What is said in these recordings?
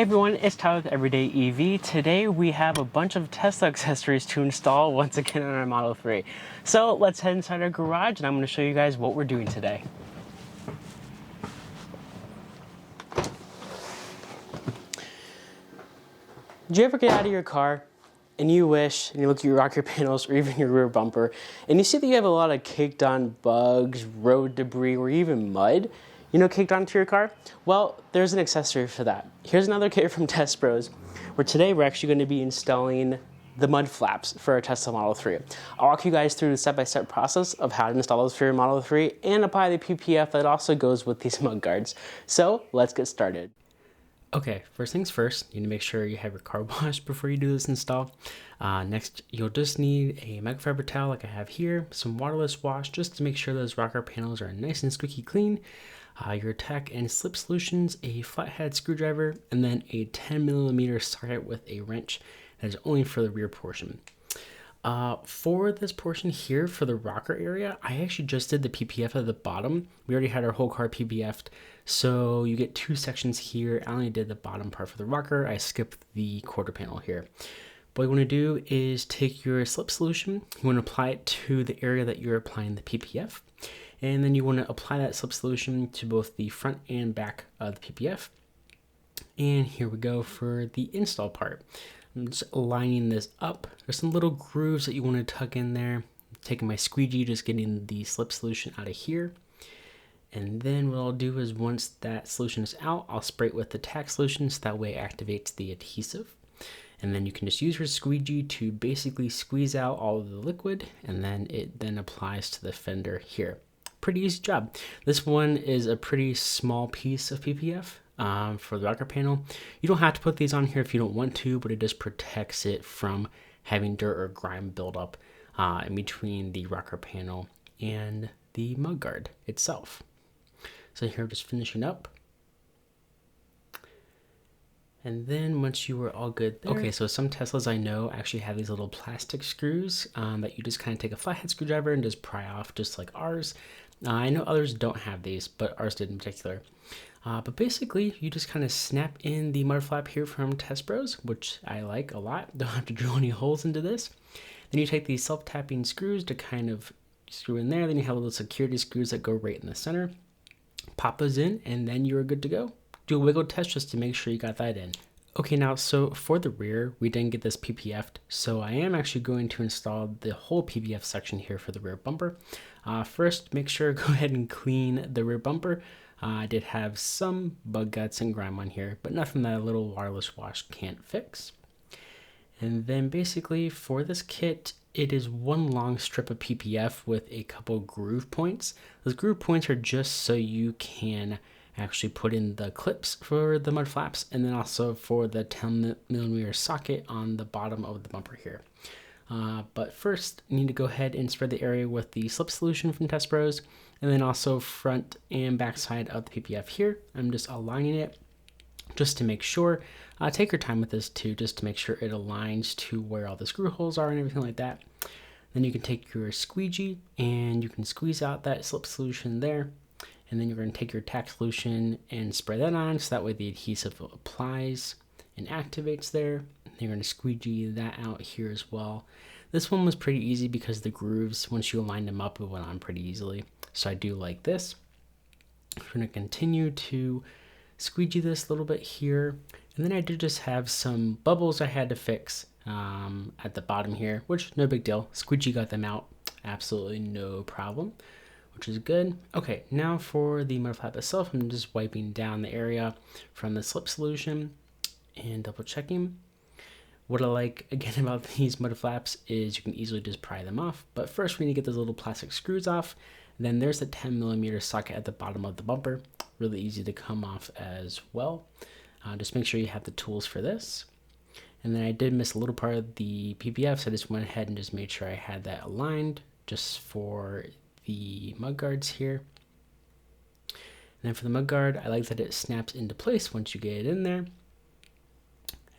Hey everyone, it's Todd with Everyday EV. Today we have a bunch of Tesla accessories to install once again on our Model 3. So let's head inside our garage and I'm going to show you guys what we're doing today. Did you ever get out of your car and you wish, and you look at your rocker panels or even your rear bumper, and you see that you have a lot of caked on bugs, road debris, or even mud, caked onto your car? Well, there's an accessory for that. Here's another kit from TESBROS, where today we're actually going to be installing the mud flaps for our Tesla Model 3. I'll walk you guys through the step-by-step process of how to install those for your Model 3 and apply the PPF that also goes with these mud guards. So let's get started. Okay, first things first, you need to make sure you have your car washed before you do this install. Next, you'll just need a microfiber towel like I have here, some waterless wash just to make sure those rocker panels are nice and squeaky clean, your tack and slip solutions, a flathead screwdriver, and then a 10mm socket with a wrench that is only for the rear portion. For this portion here, for the rocker area, I actually just did the PPF at the bottom. We already had our whole car PPF'd, so you get two sections here. I only did the bottom part for the rocker. I skipped the quarter panel here. What you want to do is take your slip solution, you want to apply it to the area that you're applying the PPF, and then you want to apply that slip solution to both the front and back of the PPF. And here we go for the install part. I'm just lining this up. There's some little grooves that you want to tuck in there. I'm taking my squeegee, just getting the slip solution out of here. And then what I'll do is once that solution is out, I'll spray it with the tack solution so that way it activates the adhesive. And then you can just use your squeegee to basically squeeze out all of the liquid, and then it then applies to the fender here. Pretty easy job. This one is a pretty small piece of PPF. For the rocker panel. You don't have to put these on here if you don't want to, but it just protects it from having dirt or grime build up in between the rocker panel and the mud guard itself. So here, just finishing up. And then once you were all good there. Okay, so some Teslas I know actually have these little plastic screws that you just kind of take a flathead screwdriver and just pry off, just like ours. I know others don't have these, but ours did in particular. But basically, you just kind of snap in the mud flap here from TESBROS, which I like a lot. Don't have to drill any holes into this. Then you take these self-tapping screws to kind of screw in there. Then you have little security screws that go right in the center. Pop those in, and then you're good to go. Do a wiggle test just to make sure you got that in. Okay, now, so for the rear, we didn't get this PPF'd, so I am actually going to install the whole PPF section here for the rear bumper. First, make sure go ahead and clean the rear bumper. I did have some bug guts and grime on here, but nothing that a little waterless wash can't fix. And then basically for this kit, it is one long strip of PPF with a couple groove points. Those groove points are just so you can actually put in the clips for the mud flaps, and then also for the 10mm socket on the bottom of the bumper here. But first, you need to go ahead and spread the area with the slip solution from TESBROS, and then also front and back side of the PPF here. I'm just aligning it just to make sure. Take your time with this too, just to make sure it aligns to where all the screw holes are and everything like that. Then you can take your squeegee and you can squeeze out that slip solution there. And then you're going to take your tack solution and spray that on so that way the adhesive applies and activates there. You're going to squeegee that out here as well. This one was pretty easy because the grooves, once you align them up, it went on pretty easily. So I do like this. I'm going to continue to squeegee this a little bit here. And then I did just have some bubbles I had to fix at the bottom here, which no big deal. Squeegee got them out, absolutely no problem, which is good. Okay, now for the mud flap itself, I'm just wiping down the area from the slip solution and double checking. What I like again about these mud flaps is you can easily just pry them off. But first we need to get those little plastic screws off. Then there's the 10mm socket at the bottom of the bumper. Really easy to come off as well. Just make sure you have the tools for this. And then I did miss a little part of the PPF, so I just went ahead and just made sure I had that aligned just for the mud guards here. And then for the mud guard, I like that it snaps into place once you get it in there.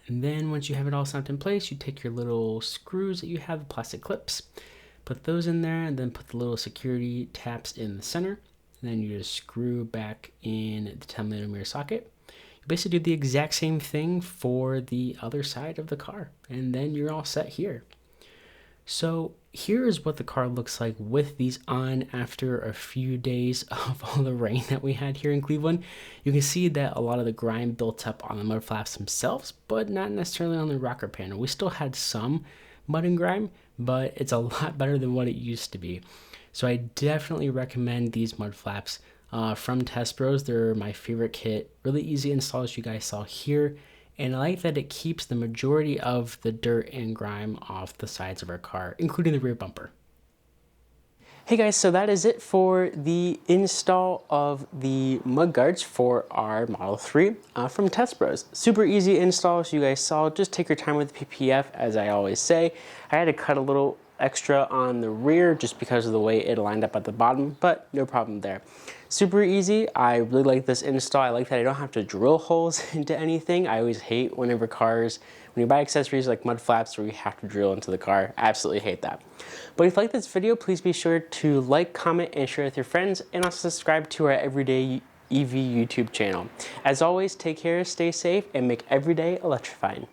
And then once you have it all snapped in place, you take your little screws that you have, the plastic clips, put those in there, and then put the little security taps in the center. And then you just screw back in the 10mm socket. You basically do the exact same thing for the other side of the car, and then you're all set here. So here is what the car looks like with these on after a few days of all the rain that we had here in Cleveland. You can see that a lot of the grime built up on the mud flaps themselves, but not necessarily on the rocker panel. We still had some mud and grime, but it's a lot better than what it used to be. So I definitely recommend these mud flaps from TESBROS. They're my favorite kit. Really easy install, as you guys saw here. And I like that it keeps the majority of the dirt and grime off the sides of our car, including the rear bumper. Hey guys, so that is it for the install of the mud guards for our Model 3 from TESBROS. Super easy install, as you guys saw. Just take your time with the PPF, as I always say. I had to cut a little extra on the rear just because of the way it lined up at the bottom, but no problem there. Super easy. I really like this install. I like that I don't have to drill holes into anything. I always hate when you buy accessories like mud flaps where you have to drill into the car. I absolutely hate that. But if you like this video, please be sure to like, comment, and share with your friends, and also subscribe to our Everyday EV YouTube channel. As always, take care, stay safe, and make every day electrifying.